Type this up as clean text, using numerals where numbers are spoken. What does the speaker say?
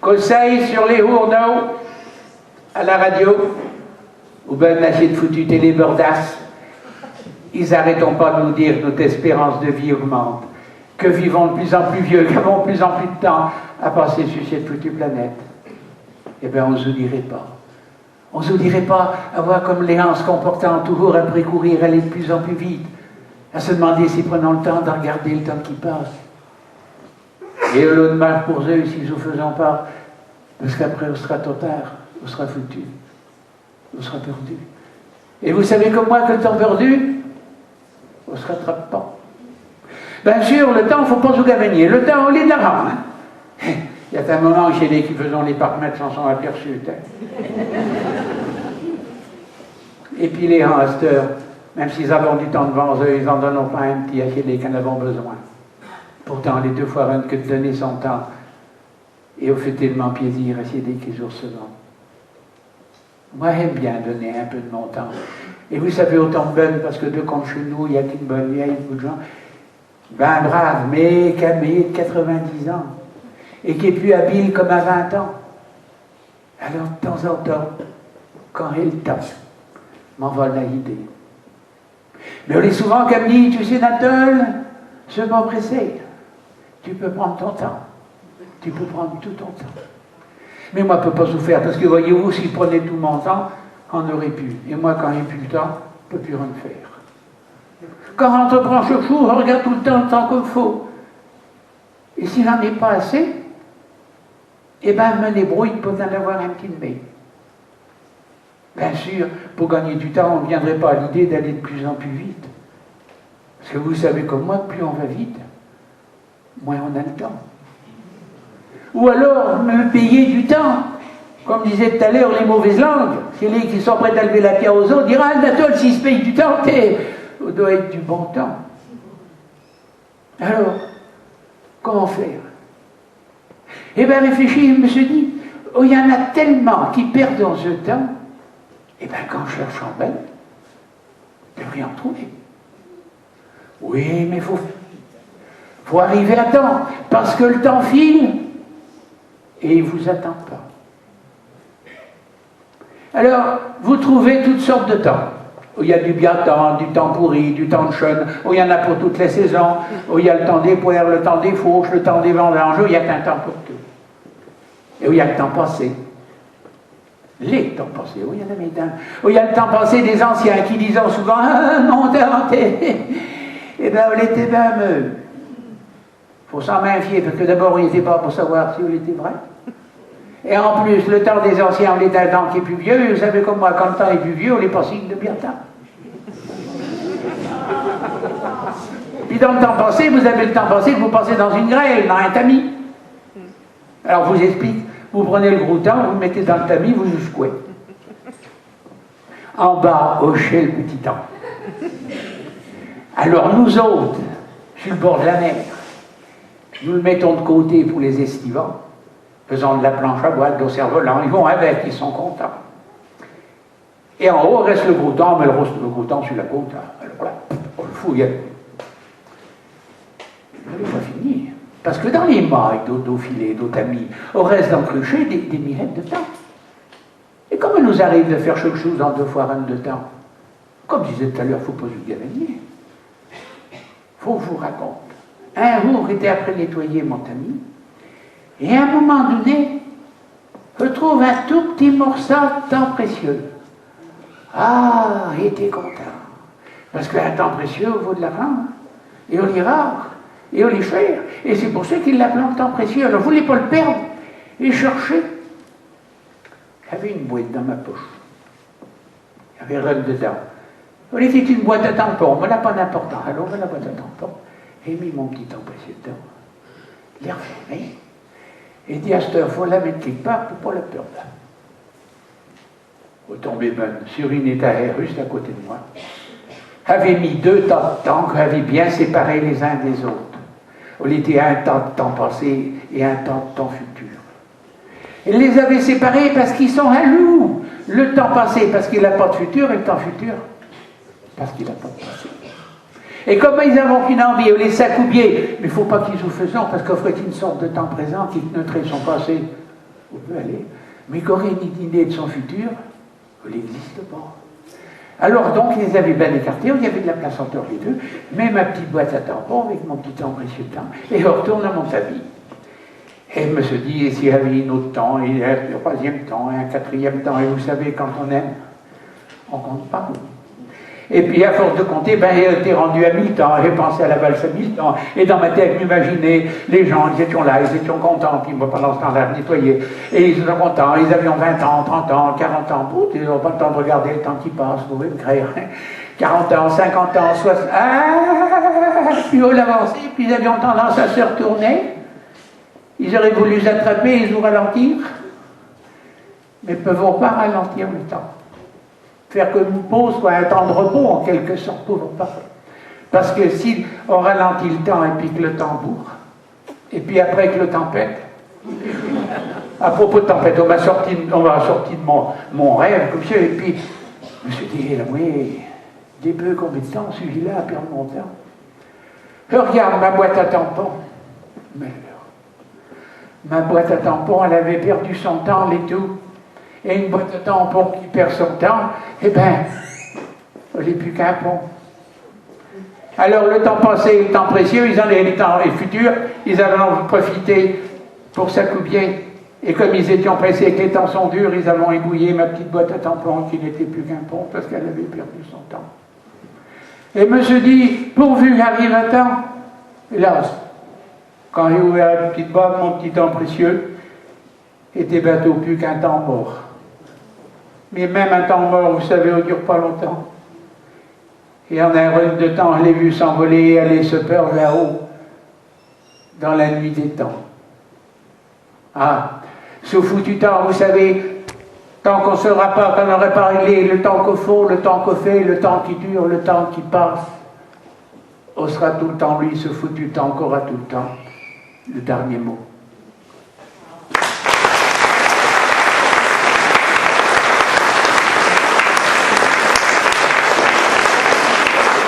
conseil sur les journaux, à la radio, ou bien acheter de foutu télé-bordasse. Ils n'arrêtent pas de nous dire que notre espérance de vie augmente, que vivons de plus en plus vieux, qu'avons de plus en plus de temps à passer sur cette foutue planète. Eh bien, on ne se dirait pas. On ne se dirait pas à voir comme Léon se comportant toujours après courir, aller de plus en plus vite, à se demander si prenons le temps de regarder le temps qui passe. Et au lot de marche pour eux, si nous ne faisons pas, parce qu'après, on sera trop tard, on sera foutu, on sera perdu. Et vous savez comme moi que le temps perdu, on ne se rattrape pas. Bien sûr, le temps, il ne faut pas se gagner. Le temps, on l'est d'avant. Hein? Il y a un moment chez les qui faisons les paramètres s'en sont aperçus. Hein? Et puis les hamsters, même s'ils ont du temps devant eux, ils n'en donnent pas un petit à les qui en avons besoin. Pourtant, les 2 fois rien que de donner son temps. Et on fait tellement plaisir à ces qui jour souvent. Moi, j'aime bien donner un peu de mon temps. Et vous savez, autant de bonnes, parce que de contre chez nous, il y a qu'une bonne vieille, beaucoup de gens, ben brave, mais camé de 90 ans, et qui est plus habile comme à 20 ans. Alors, de temps en temps, quand il tape, m'envole la idée. Mais on est souvent comme dit, tu sais, Nathan, je vais m'empresser. Tu peux prendre ton temps. Tu peux prendre tout ton temps. Mais moi, je ne peux pas souffrir, parce que voyez-vous, si je prenais tout mon temps, on aurait pu. Et moi, quand j'ai plus le temps, je ne peux plus rien faire. Quand on entreprend ce jour, on regarde tout le temps qu'il faut. Et si j'en ai pas assez, eh bien, je me débrouille pour en avoir un petit peu. Bien sûr, pour gagner du temps, on ne viendrait pas à l'idée d'aller de plus en plus vite. Parce que vous savez comme moi, plus on va vite, moins on a le temps. Ou alors, me payer du temps. Comme disait tout à l'heure les mauvaises langues, c'est les qui sont prêts à lever la pierre aux autres, dire ah, Nathan, s'il se paye du temps, ça doit être du bon temps. Alors, comment faire? Eh bien, réfléchis, je me suis dit, oh, il y en a tellement qui perdent dans ce temps, eh bien, quand je cherche en belle, je ne peux rien trouver. Oui, mais il faut arriver à temps, parce que le temps file et il ne vous attend pas. Alors, vous trouvez toutes sortes de temps. Où il y a du bien temps, du temps pourri, du temps de chêne, où il y en a pour toutes les saisons, où il y a le temps des poires, le temps des fauches, le temps des vendanges, où il y a qu'un temps pour tout. Et où il y a le temps passé. Les temps passés, où il y en a mes dames. Où il y a le temps passé des anciens qui disent souvent « Ah, mon temps, eh bien, on était bien mieux. » Il faut s'en méfier, parce que d'abord, on n'était pas pour savoir si on était vrai. Et en plus, le temps des anciens, on est un temps qui est plus vieux, et vous savez comme moi, quand le temps est plus vieux, on n'est pas signe de bien temps. Puis dans le temps passé, vous avez le temps passé que vous passez dans une grêle, dans un tamis. Alors je vous explique, vous prenez le gros temps, vous le mettez dans le tamis, vous le secouez. En bas, hochez le petit temps. Alors nous autres, sur le bord de la mer, nous le mettons de côté pour les estivants, faisant de la planche à bois, de l'eau cerf-volant, ils vont avec, ils sont contents. Et en haut reste le gros temps, mais le gros temps sur la côte, alors là, on le fouille. Vous n'avez pas fini. Parce que dans les mailles d'eau filée, d'eau tamis, on reste dans le cruchet des mirettes de temps. Et comment il nous arrive de faire quelque chose en 2 fois 22 temps? Comme je disais tout à l'heure, il ne faut pas se gagner. Il faut que je vous raconte. Un jour, j'étais après nettoyer mon tamis, et à un moment donné, je trouve un tout petit morceau de temps précieux. Ah, il était content. Parce qu'un temps précieux vaut de l'argent. Hein? Et on est rare. Et on est cher. Et c'est pour ça qu'il l'appelle temps précieux. Alors, je ne voulais pas le perdre. Et chercher. J'avais une boîte dans ma poche. Il y avait rien dedans. On était une boîte à tampons, mais là, pas d'important. Alors, on met la boîte à tampons. J'ai mis mon petit temps précieux dedans. Je l'ai refermé. Et dit à cette heure, il faut la mettre quelque part pour ne pas la perdre. Au tombé bonne, sur une étagère juste à côté de moi. J'avais mis 2 tas de temps que j'avais bien séparés les uns des autres. On était un temps de temps passé et un temps de temps futur. Il les avait séparés parce qu'ils sont jaloux. Le temps passé parce qu'il n'a pas de futur et le temps futur parce qu'il n'a pas de passé. Et comme ils avaient une envie, on les s'accoupier, mais il ne faut pas qu'ils nous faisons parce qu'on ferait une sorte de temps présent qui noterait son passé on peut aller, mais qui aurait une idée de son futur, il n'existe pas. Alors donc, ils les avaient bien écartés, il y avait de la place entre les deux, mais ma petite boîte à tampons avec mon petit temps précieux temps, et on retourne à mon tamis. Et je me suis dit, et s'il y avait un autre temps, et un troisième temps, et un quatrième temps, et vous savez, quand on aime, on ne compte pas. Et puis, à force de compter, ben, il était rendu à 1000 temps, j'ai pensé à la valse à 1000 temps, et dans ma tête, m'imaginais, les gens, ils étaient là, ils étaient contents, puis moi, pendant ce temps-là, je nettoyais, et ils étaient contents, ils avaient 20 ans, 30 ans, 40 ans, ils n'ont pas le temps de regarder le temps qui passe, vous pouvez me créer, 40 ans, 50 ans, 60, puis on l'avançait, puis ils avaient tendance à se retourner, ils auraient voulu s'attraper et nous ralentir, mais ne peuvent pas ralentir le temps. Faire que une pause soit un temps de repos, en quelque sorte, ne pouvons pas. Parce que si on ralentit le temps et puis que le temps bourre, et puis après que le temps pète, à propos de tempête, on m'a sorti de mon rêve, comme ça, et puis je me suis dit, oui, des peu combien de temps, celui-là a perdu mon temps. Je regarde ma boîte à tampons. Ma boîte à tampons, elle avait perdu son temps, les tout. Et une boîte à tampons qui perd son temps, eh bien, il n'est plus qu'un pont. Alors, le temps passé, le temps précieux, ils en avaient le temps et futur, ils avaient en profité pour s'accoubier. Et comme ils étaient pressés et que les temps sont durs, ils avaient ébouillé ma petite boîte à tampons qui n'était plus qu'un pont parce qu'elle avait perdu son temps. Et je me suis dit, pourvu qu'il arrive à temps, hélas, quand j'ai ouvert la petite boîte, mon petit temps précieux était bientôt plus qu'un temps mort. Mais même un temps mort, vous savez, ne dure pas longtemps. Et en un run de temps, je l'ai vu s'envoler et aller se perdre là-haut, dans la nuit des temps. Ah, ce foutu temps, vous savez, tant qu'on ne saura pas, qu'on n'aurait pas réglé le temps qu'il faut, le temps qu'on fait, le temps qui dure, le temps qui passe, on sera tout le temps, lui, ce foutu temps qu'aura tout le temps, le dernier mot.